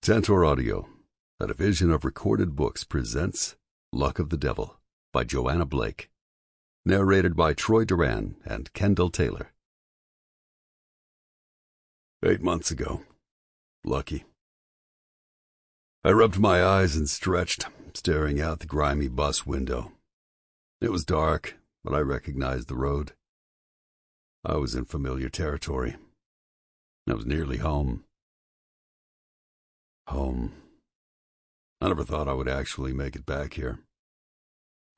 Tantor Audio, a division of Recorded Books, presents Luck of the Devil by Joanna Blake. Narrated by Troy Duran and Kendall Taylor. 8 months ago. Lucky. I rubbed my eyes and stretched, staring out the grimy bus window. It was dark, but I recognized the road. I was in familiar territory. I was nearly home. Home. I never thought I would actually make it back here.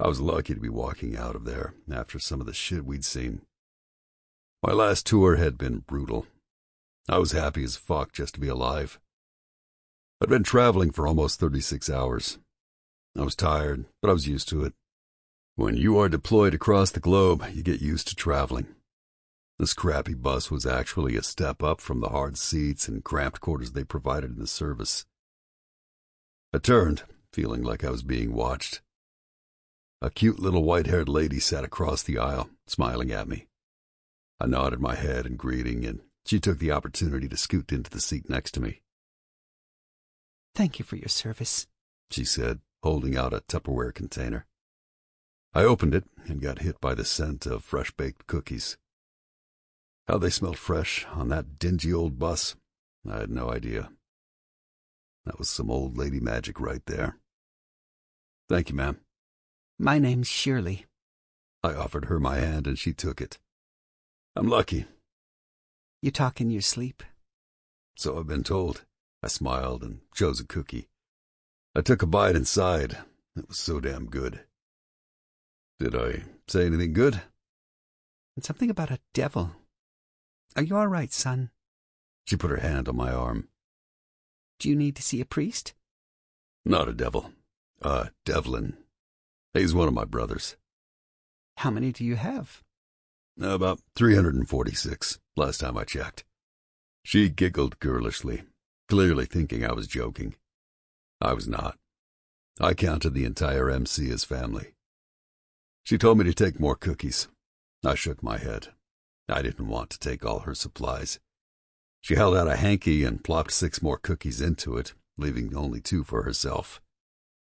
I was lucky to be walking out of there after some of the shit we'd seen. My last tour had been brutal. I was happy as fuck just to be alive. I'd been traveling for almost 36 hours. I was tired, but I was used to it. When you are deployed across the globe, you get used to traveling. This crappy bus was actually a step up from the hard seats and cramped quarters they provided in the service. I turned, feeling like I was being watched. A cute little white-haired lady sat across the aisle, smiling at me. I nodded my head in greeting, and she took the opportunity to scoot into the seat next to me. "Thank you for your service," she said, holding out a Tupperware container. I opened it and got hit by the scent of fresh-baked cookies. How they smelled fresh on that dingy old bus, I had no idea. That was some old lady magic right there. "Thank you, ma'am." "My name's Shirley." I offered her my hand and she took it. "I'm lucky." "You talk in your sleep?" "So I've been told." I smiled and chose a cookie. I took a bite inside. It was so damn good. Did I say anything good? "And something about a devil. Are you all right, son?" She put her hand on my arm. "Do you need to see a priest?" "Not a devil. Devlin. He's one of my brothers." "How many do you have?" "About 346, last time I checked." She giggled girlishly, clearly thinking I was joking. I was not. I counted the entire MC as family. She told me to take more cookies. I shook my head. I didn't want to take all her supplies. She held out a hanky and plopped 6 more cookies into it, leaving only 2 for herself.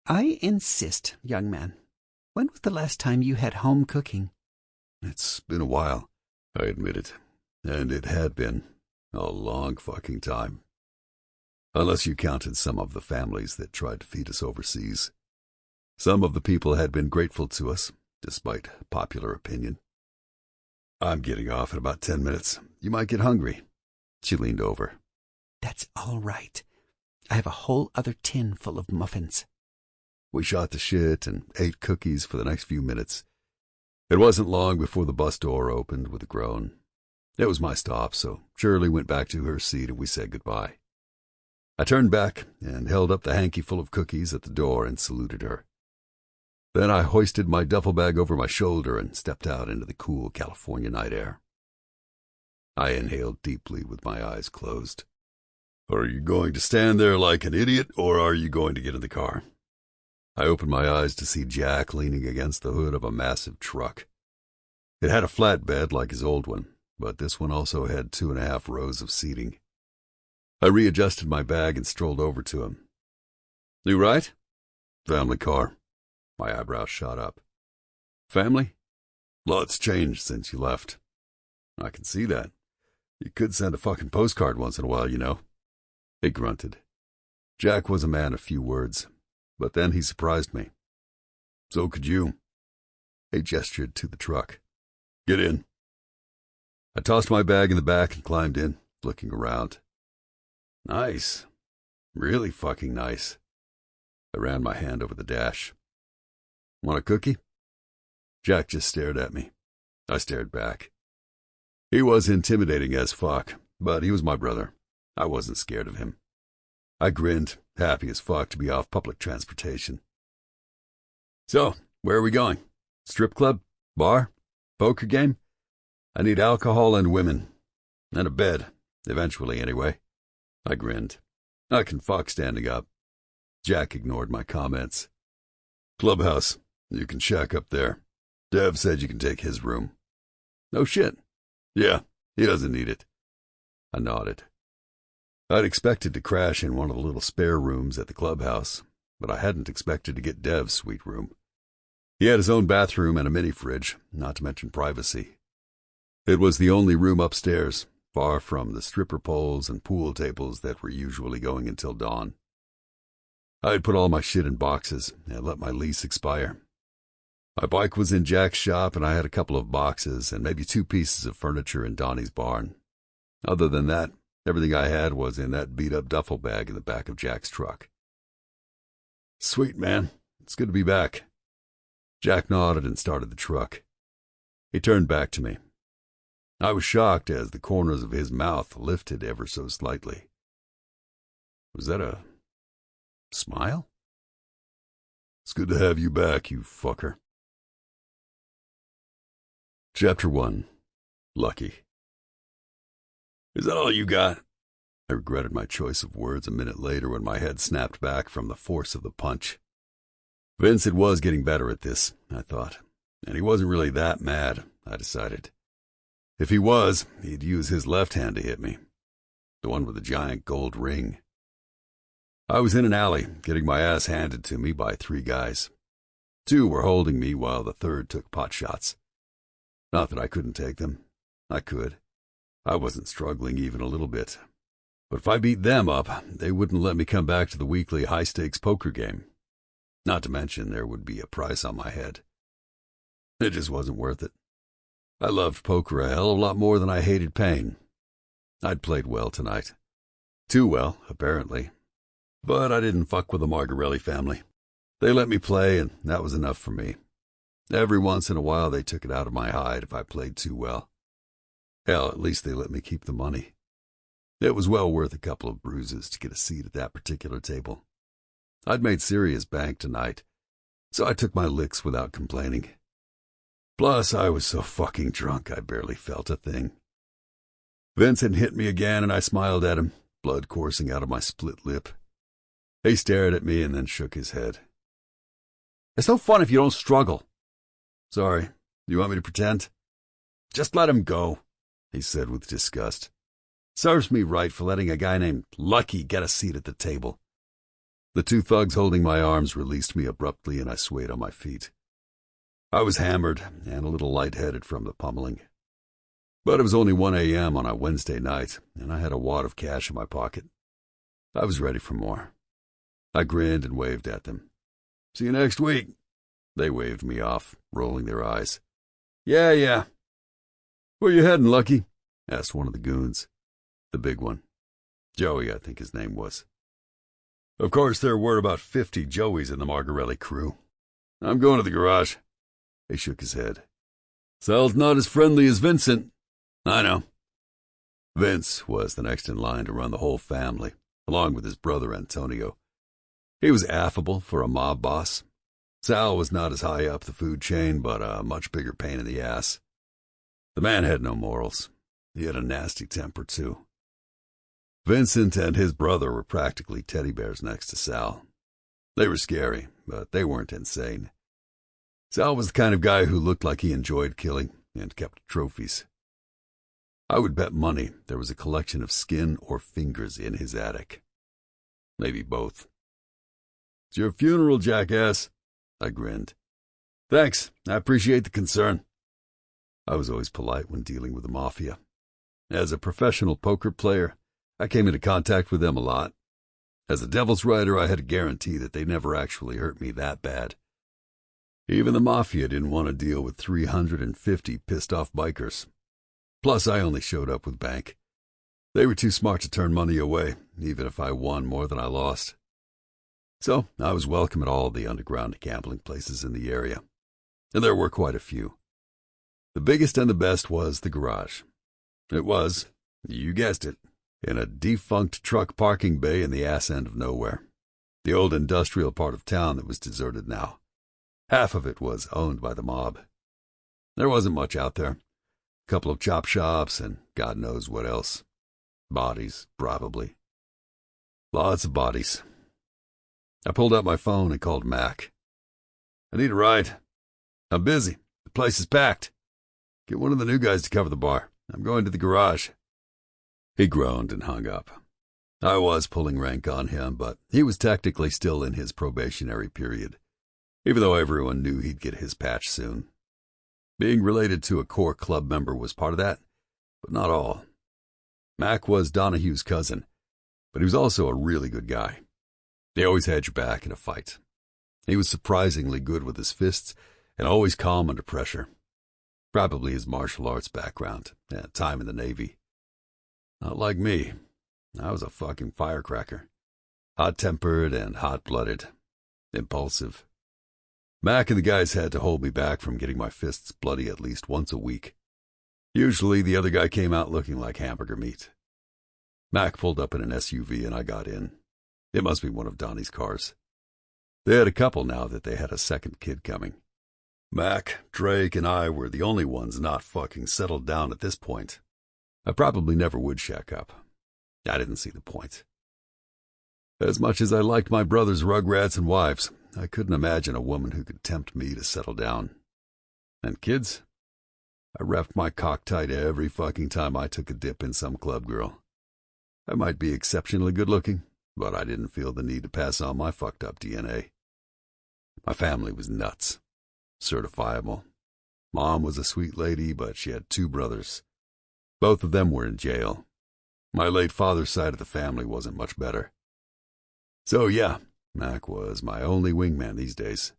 "I insist, young man. When was the last time you had home cooking?" "It's been a while," I admitted, and it had been a long fucking time. Unless you counted some of the families that tried to feed us overseas. Some of the people had been grateful to us, despite popular opinion. "I'm getting off in about 10 minutes. You might get hungry." She leaned over. "That's all right. I have a whole other tin full of muffins." We shot the shit and ate cookies for the next few minutes. It wasn't long before the bus door opened with a groan. It was my stop, so Shirley went back to her seat and we said goodbye. I turned back and held up the hanky full of cookies at the door and saluted her. Then I hoisted my duffel bag over my shoulder and stepped out into the cool California night air. I inhaled deeply with my eyes closed. "Are you going to stand there like an idiot, or are you going to get in the car?" I opened my eyes to see Jack leaning against the hood of a massive truck. It had a flatbed like his old one, but this one also had 2.5 rows of seating. I readjusted my bag and strolled over to him. "You right?" "Family car." My eyebrows shot up. "Family? Lots changed since you left." "I can see that. You could send a fucking postcard once in a while, you know." He grunted. Jack was a man of few words, but then he surprised me. "So could you." He gestured to the truck. "Get in." I tossed my bag in the back and climbed in, looking around. Nice. Really fucking nice. I ran my hand over the dash. "Want a cookie?" Jack just stared at me. I stared back. He was intimidating as fuck, but he was my brother. I wasn't scared of him. I grinned, happy as fuck to be off public transportation. "So, where are we going? Strip club? Bar? Poker game? I need alcohol and women. And a bed, eventually anyway." I grinned. "I can fuck standing up." Jack ignored my comments. "Clubhouse. You can shack up there. Dev said you can take his room." "No shit." "Yeah, he doesn't need it." I nodded. I'd expected to crash in one of the little spare rooms at the clubhouse, but I hadn't expected to get Dev's suite room. He had his own bathroom and a mini-fridge, not to mention privacy. It was the only room upstairs, far from the stripper poles and pool tables that were usually going until dawn. I had put all my shit in boxes and let my lease expire. My bike was in Jack's shop, and I had a couple of boxes and maybe 2 pieces of furniture in Donnie's barn. Other than that, everything I had was in that beat-up duffel bag in the back of Jack's truck. "Sweet, man. It's good to be back." Jack nodded and started the truck. He turned back to me. I was shocked as the corners of his mouth lifted ever so slightly. Was that a smile? "It's good to have you back, you fucker." Chapter 1. Lucky. "Is that all you got?" I regretted my choice of words a minute later when my head snapped back from the force of the punch. Vincent was getting better at this, I thought, and he wasn't really that mad, I decided. If he was, he'd use his left hand to hit me, the one with the giant gold ring. I was in an alley, getting my ass handed to me by 3 guys. 2 were holding me while the 3rd took pot shots. Not that I couldn't take them. I could. I wasn't struggling even a little bit. But if I beat them up, they wouldn't let me come back to the weekly high-stakes poker game. Not to mention there would be a price on my head. It just wasn't worth it. I loved poker a hell of a lot more than I hated pain. I'd played well tonight. Too well, apparently. But I didn't fuck with the Margarelli family. They let me play, and that was enough for me. Every once in a while they took it out of my hide if I played too well. Hell, at least they let me keep the money. It was well worth a couple of bruises to get a seat at that particular table. I'd made serious bank tonight, so I took my licks without complaining. Plus, I was so fucking drunk I barely felt a thing. Vincent hit me again, and I smiled at him, blood coursing out of my split lip. He stared at me and then shook his head. "It's no fun if you don't struggle." "Sorry, you want me to pretend?" "Just let him go," he said with disgust. "Serves me right for letting a guy named Lucky get a seat at the table." The 2 thugs holding my arms released me abruptly, and I swayed on my feet. I was hammered and a little lightheaded from the pummeling. But it was only 1 a.m. on a Wednesday night, and I had a wad of cash in my pocket. I was ready for more. I grinned and waved at them. "See you next week." They waved me off, rolling their eyes. Yeah. "Where you heading, Lucky?" asked one of the goons. The big one. Joey, I think his name was. Of course, there were about 50 Joeys in the Margarelli crew. "I'm going to the garage." He shook his head. "Sal's not as friendly as Vincent." "I know." Vince was the next in line to run the whole family, along with his brother Antonio. He was affable for a mob boss. Sal was not as high up the food chain, but a much bigger pain in the ass. The man had no morals. He had a nasty temper, too. Vincent and his brother were practically teddy bears next to Sal. They were scary, but they weren't insane. Sal was the kind of guy who looked like he enjoyed killing and kept trophies. I would bet money there was a collection of skin or fingers in his attic. Maybe both. "It's your funeral, jackass." I grinned. "Thanks, I appreciate the concern." I was always polite when dealing with the mafia. As a professional poker player, I came into contact with them a lot. As a Devil's writer, I had a guarantee that they never actually hurt me that bad. Even the mafia didn't want to deal with 350 pissed-off bikers. Plus, I only showed up with bank. They were too smart to turn money away, even if I won more than I lost. So I was welcome at all the underground gambling places in the area, and there were quite a few. The biggest and the best was the garage. It was, you guessed it, in a defunct truck parking bay in the ass end of nowhere, the old industrial part of town that was deserted now. Half of it was owned by the mob. There wasn't much out there. A couple of chop shops and God knows what else. Bodies, probably. Lots of bodies. I pulled out my phone and called Mac. "I need a ride. I'm busy. The place is packed. Get one of the new guys to cover the bar. I'm going to the garage." He groaned and hung up. I was pulling rank on him, but he was technically still in his probationary period, even though everyone knew he'd get his patch soon. Being related to a core club member was part of that, but not all. Mac was Donahue's cousin, but he was also a really good guy. He always had your back in a fight. He was surprisingly good with his fists and always calm under pressure. Probably his martial arts background and time in the Navy. Not like me. I was a fucking firecracker. Hot-tempered and hot-blooded. Impulsive. Mac and the guys had to hold me back from getting my fists bloody at least once a week. Usually the other guy came out looking like hamburger meat. Mac pulled up in an SUV and I got in. It must be one of Donnie's cars. They had a couple now that they had a second kid coming. Mac, Drake, and I were the only ones not fucking settled down at this point. I probably never would shack up. I didn't see the point. As much as I liked my brother's rugrats and wives, I couldn't imagine a woman who could tempt me to settle down. And kids? I repped my cock tight every fucking time I took a dip in some club girl. I might be exceptionally good looking, but I didn't feel the need to pass on my fucked up DNA. My family was nuts. Certifiable. Mom was a sweet lady, but she had 2 brothers. Both of them were in jail. My late father's side of the family wasn't much better. So yeah, Mac was my only wingman these days.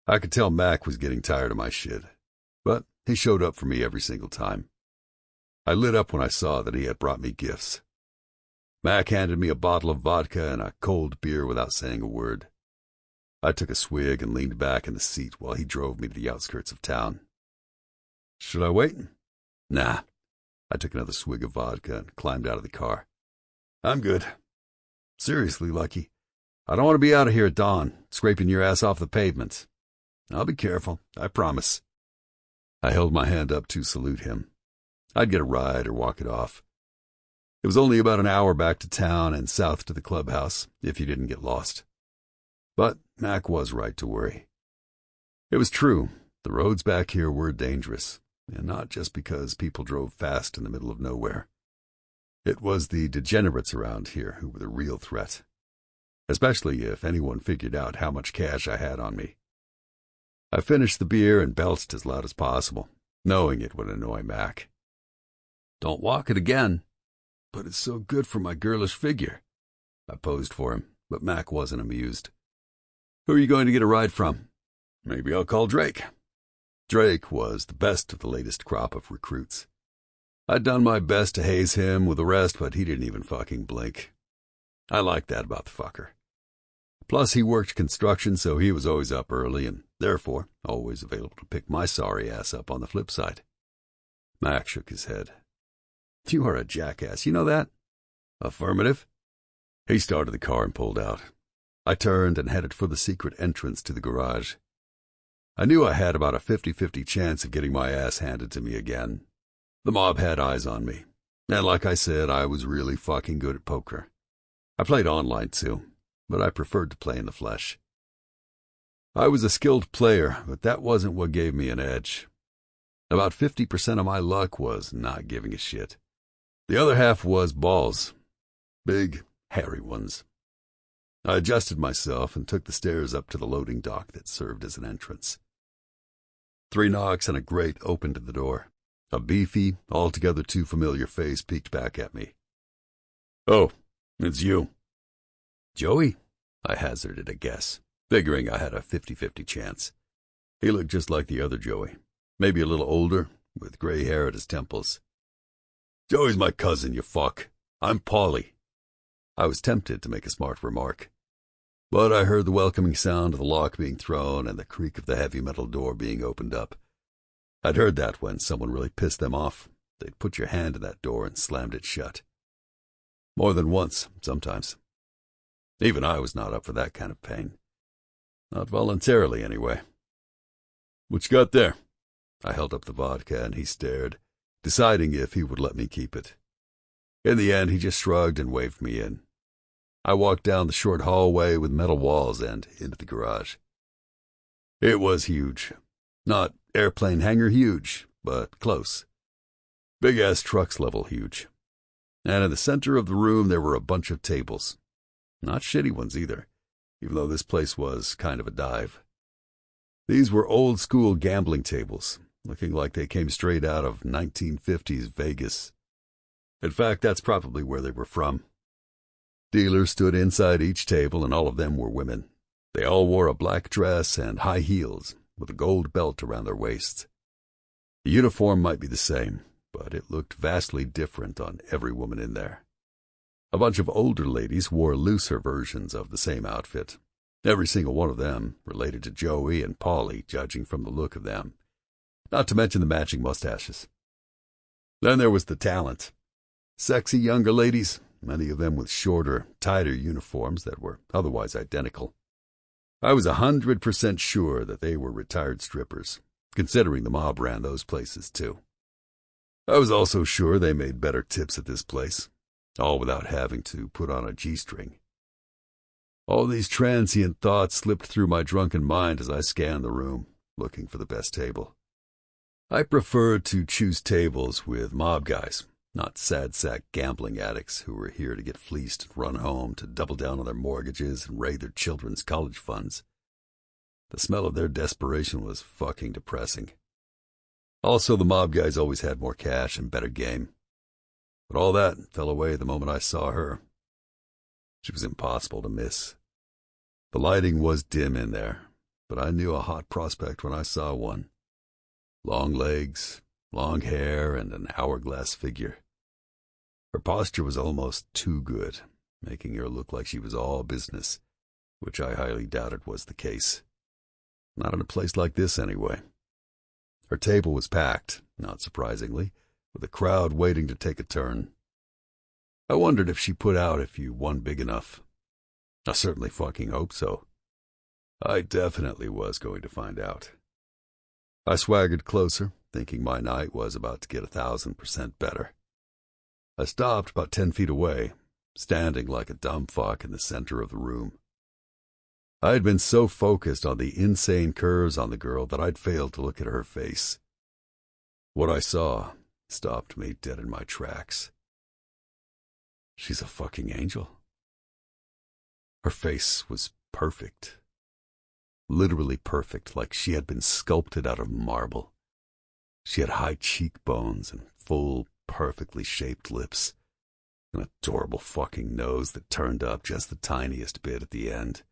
I could tell Mac was getting tired of my shit, but he showed up for me every single time. I lit up when I saw that he had brought me gifts. Mac handed me a bottle of vodka and a cold beer without saying a word. I took a swig and leaned back in the seat while he drove me to the outskirts of town. Should I wait? Nah. I took another swig of vodka and climbed out of the car. I'm good. Seriously, Lucky. I don't want to be out of here at dawn, scraping your ass off the pavement. I'll be careful, I promise. I held my hand up to salute him. I'd get a ride or walk it off. It was only about an hour back to town and south to the clubhouse, if you didn't get lost. But Mac was right to worry. It was true, the roads back here were dangerous, and not just because people drove fast in the middle of nowhere. It was the degenerates around here who were the real threat, especially if anyone figured out how much cash I had on me. I finished the beer and belched as loud as possible, knowing it would annoy Mac. Don't walk it again. But it's so good for my girlish figure. I posed for him, but Mac wasn't amused. Who are you going to get a ride from? Maybe I'll call Drake. Drake was the best of the latest crop of recruits. I'd done my best to haze him with the rest, but he didn't even fucking blink. I liked that about the fucker. Plus, he worked construction, so he was always up early and, therefore, always available to pick my sorry ass up on the flip side. Mac shook his head. You are a jackass, you know that? Affirmative. He started the car and pulled out. I turned and headed for the secret entrance to the garage. I knew I had about a 50-50 chance of getting my ass handed to me again. The mob had eyes on me, and like I said, I was really fucking good at poker. I played online too, but I preferred to play in the flesh. I was a skilled player, but that wasn't what gave me an edge. About 50% of my luck was not giving a shit. The other half was balls. Big, hairy ones. I adjusted myself and took the stairs up to the loading dock that served as an entrance. 3 knocks and a grate opened the door. A beefy, altogether too familiar face peeked back at me. Oh, it's you. Joey? I hazarded a guess, figuring I had a 50-50 chance. He looked just like the other Joey, maybe a little older, with gray hair at his temples. Joey's my cousin, you fuck. I'm Paulie. I was tempted to make a smart remark, but I heard the welcoming sound of the lock being thrown and the creak of the heavy metal door being opened up. I'd heard that when someone really pissed them off, they'd put your hand in that door and slammed it shut. More than once, sometimes. Even I was not up for that kind of pain. Not voluntarily, anyway. What you got there? I held up the vodka and he stared, deciding if he would let me keep it. In the end, he just shrugged and waved me in. I walked down the short hallway with metal walls and into the garage. It was huge. Not airplane hangar huge, but close. Big-ass trucks level huge. And in the center of the room there were a bunch of tables. Not shitty ones either, even though this place was kind of a dive. These were old-school gambling tables, looking like they came straight out of 1950s Vegas. In fact, that's probably where they were from. Dealers stood inside each table, and all of them were women. They all wore a black dress and high heels, with a gold belt around their waists. The uniform might be the same, but it looked vastly different on every woman in there. A bunch of older ladies wore looser versions of the same outfit. Every single one of them related to Joey and Polly, judging from the look of them, not to mention the matching mustaches. Then there was the talent. Sexy younger ladies, many of them with shorter, tighter uniforms that were otherwise identical. I was 100% sure that they were retired strippers, considering the mob ran those places too. I was also sure they made better tips at this place, all without having to put on a G-string. All these transient thoughts slipped through my drunken mind as I scanned the room, looking for the best table. I preferred to choose tables with mob guys, not sad-sack gambling addicts who were here to get fleeced and run home to double down on their mortgages and raid their children's college funds. The smell of their desperation was fucking depressing. Also, the mob guys always had more cash and better game. But all that fell away the moment I saw her. She was impossible to miss. The lighting was dim in there, but I knew a hot prospect when I saw one. Long legs, long hair, and an hourglass figure. Her posture was almost too good, making her look like she was all business, which I highly doubted was the case. Not in a place like this, anyway. Her table was packed, not surprisingly, with a crowd waiting to take a turn. I wondered if she put out if you won big enough. I certainly fucking hoped so. I definitely was going to find out. I swaggered closer, thinking my night was about to get 1,000% better. I stopped about 10 feet away, standing like a dumb fuck in the center of the room. I had been so focused on the insane curves on the girl that I'd failed to look at her face. What I saw stopped me dead in my tracks. She's a fucking angel. Her face was perfect. Literally perfect, like she had been sculpted out of marble. She had high cheekbones and full, perfectly shaped lips, an adorable fucking nose that turned up just the tiniest bit at the end.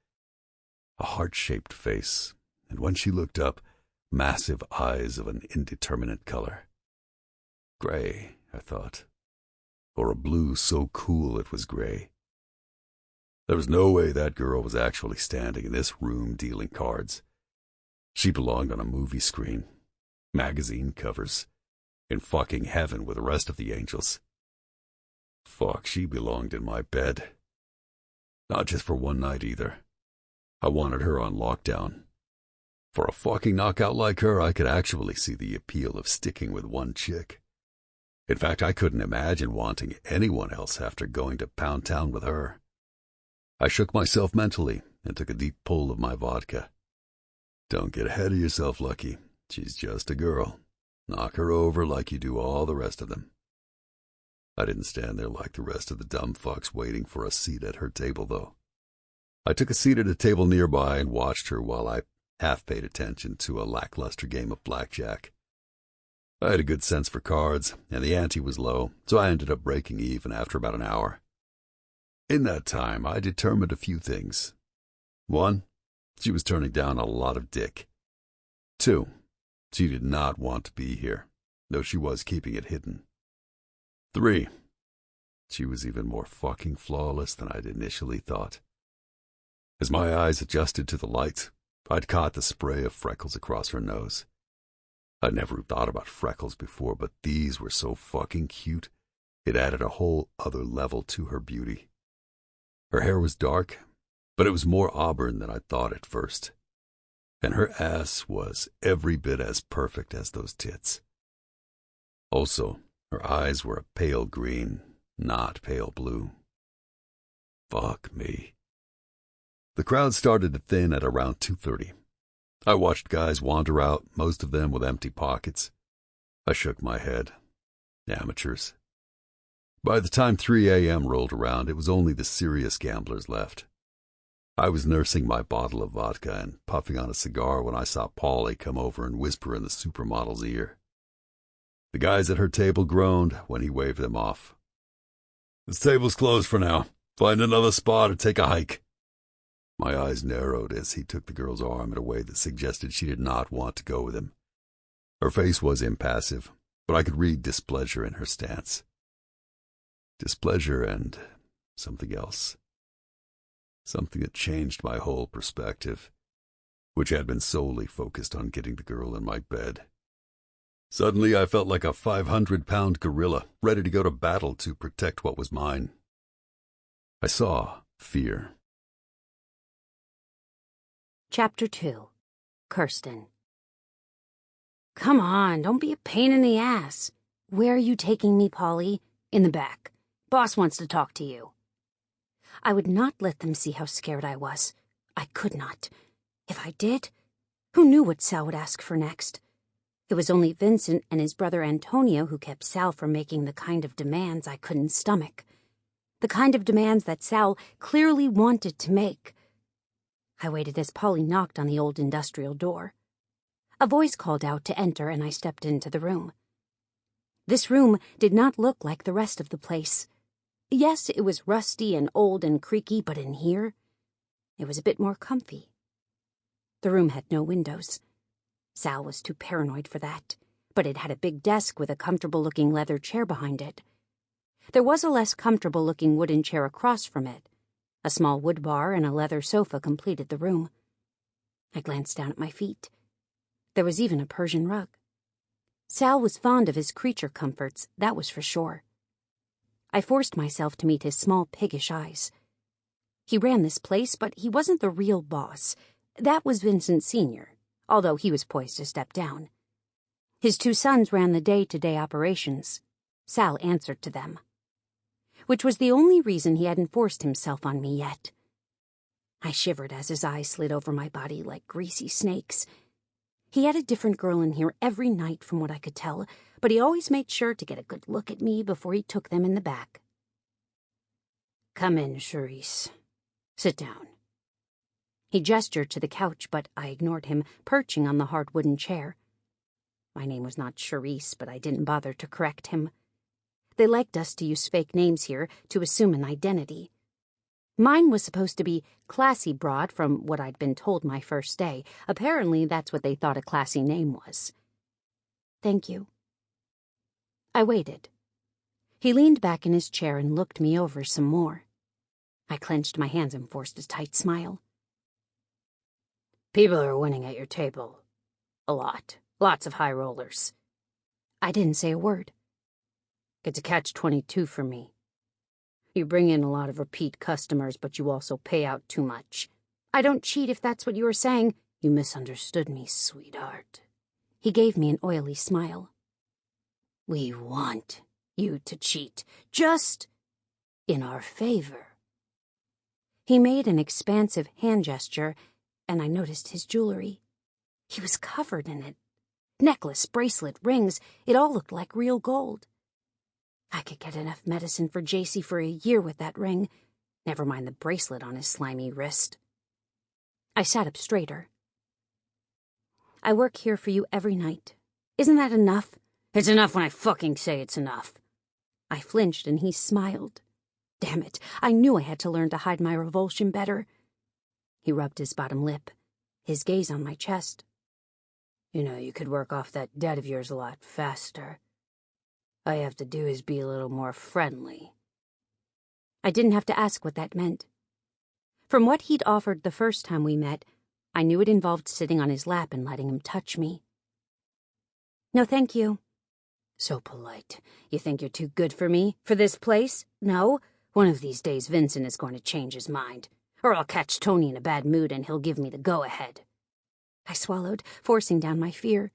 A heart-shaped face, and when she looked up, massive eyes of an indeterminate color. Gray, I thought, or a blue so cool it was gray. There was no way that girl was actually standing in this room dealing cards. She belonged on a movie screen, magazine covers, in fucking heaven with the rest of the angels. Fuck, she belonged in my bed. Not just for one night either. I wanted her on lockdown. For a fucking knockout like her, I could actually see the appeal of sticking with one chick. In fact, I couldn't imagine wanting anyone else after going to Pound Town with her. I shook myself mentally and took a deep pull of my vodka. Don't get ahead of yourself, Lucky. She's just a girl. Knock her over like you do all the rest of them. I didn't stand there like the rest of the dumb fucks waiting for a seat at her table, though. I took a seat at a table nearby and watched her while I half paid attention to a lackluster game of blackjack. I had a good sense for cards, and the ante was low, so I ended up breaking even after about an hour. In that time, I determined a few things. 1, she was turning down a lot of dick. 2, she did not want to be here, though she was keeping it hidden. 3, she was even more fucking flawless than I'd initially thought. As my eyes adjusted to the light, I'd caught the spray of freckles across her nose. I'd never thought about freckles before, but these were so fucking cute, it added a whole other level to her beauty. Her hair was dark, but it was more auburn than I thought at first. And her ass was every bit as perfect as those tits. Also, her eyes were a pale green, not pale blue. Fuck me. The crowd started to thin at around 2:30. I watched guys wander out, most of them with empty pockets. I shook my head. Amateurs. By the time 3 a.m. rolled around, it was only the serious gamblers left. I was nursing my bottle of vodka and puffing on a cigar when I saw Polly come over and whisper in the supermodel's ear. The guys at her table groaned when he waved them off. "This table's closed for now. Find another spot or take a hike." My eyes narrowed as he took the girl's arm in a way that suggested she did not want to go with him. Her face was impassive, but I could read displeasure in her stance. Displeasure and something else. Something that changed my whole perspective, which had been solely focused on getting the girl in my bed. Suddenly I felt like a 500-pound gorilla, ready to go to battle to protect what was mine. I saw fear. Chapter 2. Kirsten. Come on, don't be a pain in the ass. Where are you taking me, Polly? In the back. Boss wants to talk to you. I would not let them see how scared I was. I could not. If I did, who knew what Sal would ask for next? It was only Vincent and his brother Antonio who kept Sal from making the kind of demands I couldn't stomach. The kind of demands that Sal clearly wanted to make. I waited as Polly knocked on the old industrial door. A voice called out to enter, and I stepped into the room. This room did not look like the rest of the place. Yes, it was rusty and old and creaky, but in here, it was a bit more comfy. The room had no windows. Sal was too paranoid for that, but it had a big desk with a comfortable-looking leather chair behind it. There was a less comfortable-looking wooden chair across from it. A small wood bar and a leather sofa completed the room. I glanced down at my feet. There was even a Persian rug. Sal was fond of his creature comforts, that was for sure. I forced myself to meet his small, piggish eyes. He ran this place, but he wasn't the real boss. That was Vincent Sr., although he was poised to step down. His two sons ran the day-to-day operations. Sal answered to them. Which was the only reason he hadn't forced himself on me yet. I shivered as his eyes slid over my body like greasy snakes. He had a different girl in here every night from what I could tell, but he always made sure to get a good look at me before he took them in the back. "Come in, Charisse. Sit down." He gestured to the couch, but I ignored him, perching on the hard wooden chair. My name was not Charisse, but I didn't bother to correct him. They liked us to use fake names here to assume an identity. Mine was supposed to be Classy Broad from what I'd been told my first day. Apparently, that's what they thought a classy name was. "Thank you." I waited. He leaned back in his chair and looked me over some more. I clenched my hands and forced a tight smile. "People are winning at your table. A lot. Lots of high rollers." I didn't say a word. "It's a catch-22 for me. You bring in a lot of repeat customers, but you also pay out too much." "I don't cheat, if that's what you were saying." "You misunderstood me, sweetheart." He gave me an oily smile. "We want you to cheat, just in our favor." He made an expansive hand gesture, and I noticed his jewelry. He was covered in it. Necklace, bracelet, rings, it all looked like real gold. I could get enough medicine for JC for a year with that ring, never mind the bracelet on his slimy wrist. I sat up straighter. "I work here for you every night. Isn't that enough?" "It's enough when I fucking say it's enough." I flinched and he smiled. Damn it, I knew I had to learn to hide my revulsion better. He rubbed his bottom lip, his gaze on my chest. "You know, you could work off that debt of yours a lot faster. All you have to do is be a little more friendly." I didn't have to ask what that meant. From what he'd offered the first time we met, I knew it involved sitting on his lap and letting him touch me. "No, thank you." "So polite. You think you're too good for me? For this place? No? One of these days Vincent is going to change his mind. Or I'll catch Tony in a bad mood and he'll give me the go-ahead." I swallowed, forcing down my fear.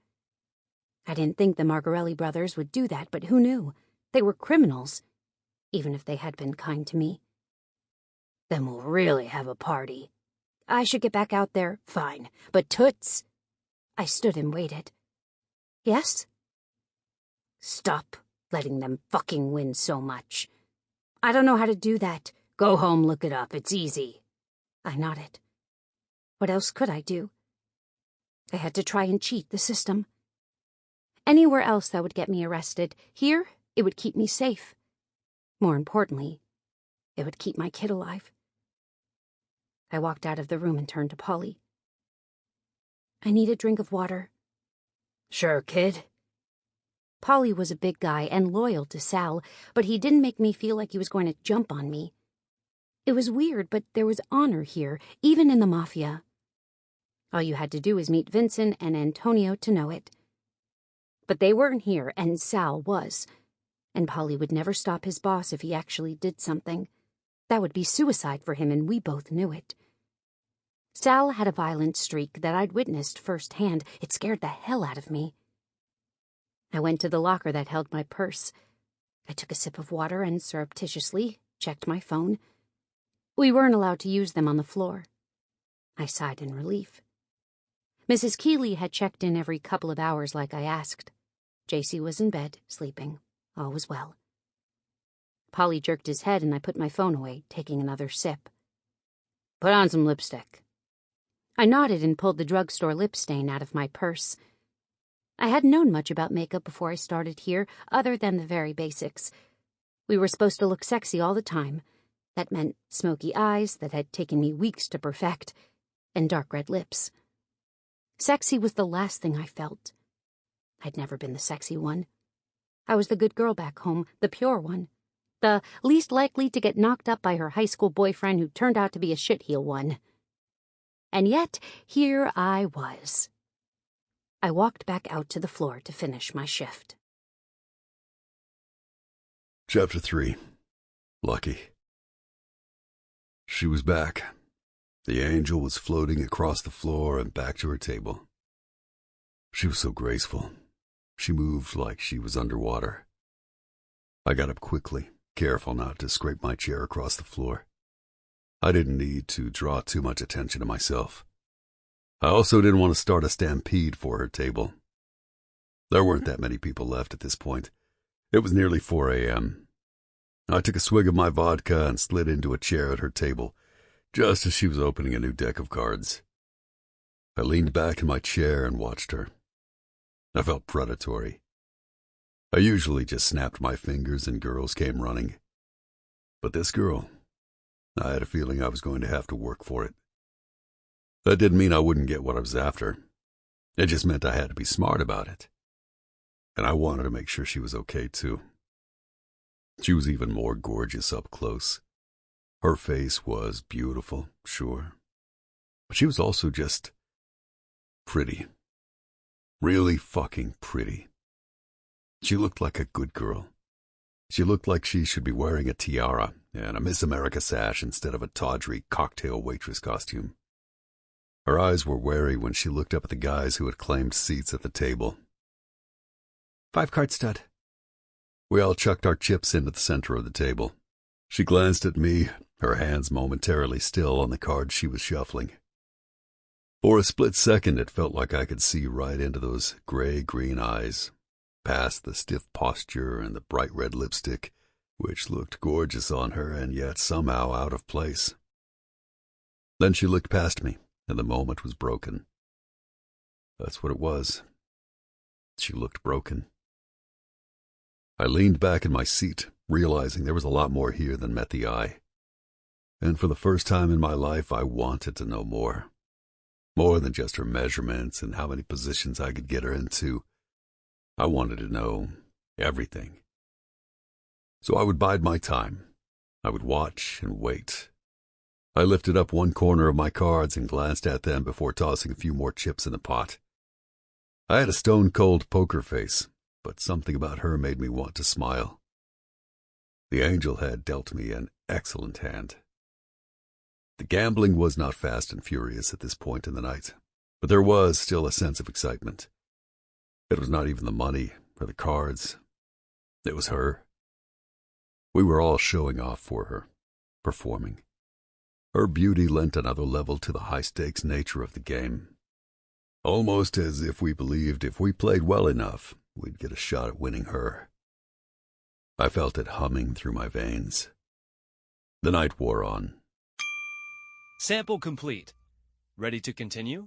I didn't think the Margarelli brothers would do that, but who knew? They were criminals, even if they had been kind to me. "Then we'll really have a party." "I should get back out there." "Fine, but toots." I stood and waited. "Yes?" "Stop letting them fucking win so much. I don't know how to do that. Go home, look it up. It's easy. I nodded. What else could I do? I had to try and cheat the system. Anywhere else that would get me arrested. Here, it would keep me safe. More importantly, it would keep my kid alive. I walked out of the room and turned to Polly. I need a drink of water. Sure, kid. Polly was a big guy and loyal to Sal, but he didn't make me feel like he was going to jump on me. It was weird, but there was honor here, even in the mafia. All you had to do was meet Vincent and Antonio to know it. But they weren't here, and Sal was. And Polly would never stop his boss if he actually did something. That would be suicide for him, and we both knew it. Sal had a violent streak that I'd witnessed firsthand. It scared the hell out of me. I went to the locker that held my purse. I took a sip of water and surreptitiously checked my phone. We weren't allowed to use them on the floor. I sighed in relief. Mrs. Keeley had checked in every couple of hours like I asked. JC was in bed, sleeping. All was well. Polly jerked his head and I put my phone away, taking another sip. Put on some lipstick. I nodded and pulled the drugstore lip stain out of my purse. I hadn't known much about makeup before I started here, other than the very basics. We were supposed to look sexy all the time. That meant smoky eyes that had taken me weeks to perfect, and dark red lips. Sexy was the last thing I felt. I'd never been the sexy one. I was the good girl back home, the pure one. The least likely to get knocked up by her high school boyfriend who turned out to be a shitheel one. And yet, here I was. I walked back out to the floor to finish my shift. Chapter 3. Lucky. She was back. The angel was floating across the floor and back to her table. She was so graceful. She moved like she was underwater. I got up quickly, careful not to scrape my chair across the floor. I didn't need to draw too much attention to myself. I also didn't want to start a stampede for her table. There weren't that many people left at this point. It was nearly 4 a.m. I took a swig of my vodka and slid into a chair at her table, just as she was opening a new deck of cards. I leaned back in my chair and watched her. I felt predatory. I usually just snapped my fingers and girls came running. But this girl, I had a feeling I was going to have to work for it. That didn't mean I wouldn't get what I was after. It just meant I had to be smart about it. And I wanted to make sure she was okay, too. She was even more gorgeous up close. Her face was beautiful, sure. But she was also just pretty. Really fucking pretty. She looked like a good girl. She looked like she should be wearing a tiara and a Miss America sash instead of a tawdry cocktail waitress costume. Her eyes were wary when she looked up at the guys who had claimed seats at the table. 5-card stud. We all chucked our chips into the center of the table. She glanced at me, her hands momentarily still on the cards she was shuffling. For a split second, it felt like I could see right into those gray-green eyes, past the stiff posture and the bright red lipstick, which looked gorgeous on her and yet somehow out of place. Then she looked past me, and the moment was broken. That's what it was. She looked broken. I leaned back in my seat, realizing there was a lot more here than met the eye. And for the first time in my life, I wanted to know more. More than just her measurements and how many positions I could get her into. I wanted to know everything. So I would bide my time. I would watch and wait. I lifted up one corner of my cards and glanced at them before tossing a few more chips in the pot. I had a stone-cold poker face, but something about her made me want to smile. The angel had dealt me an excellent hand. The gambling was not fast and furious at this point in the night, but there was still a sense of excitement. It was not even the money or the cards. It was her. We were all showing off for her, performing. Her beauty lent another level to the high-stakes nature of the game. Almost as if we believed if we played well enough, we'd get a shot at winning her. I felt it humming through my veins. The night wore on. Sample complete. Ready to continue?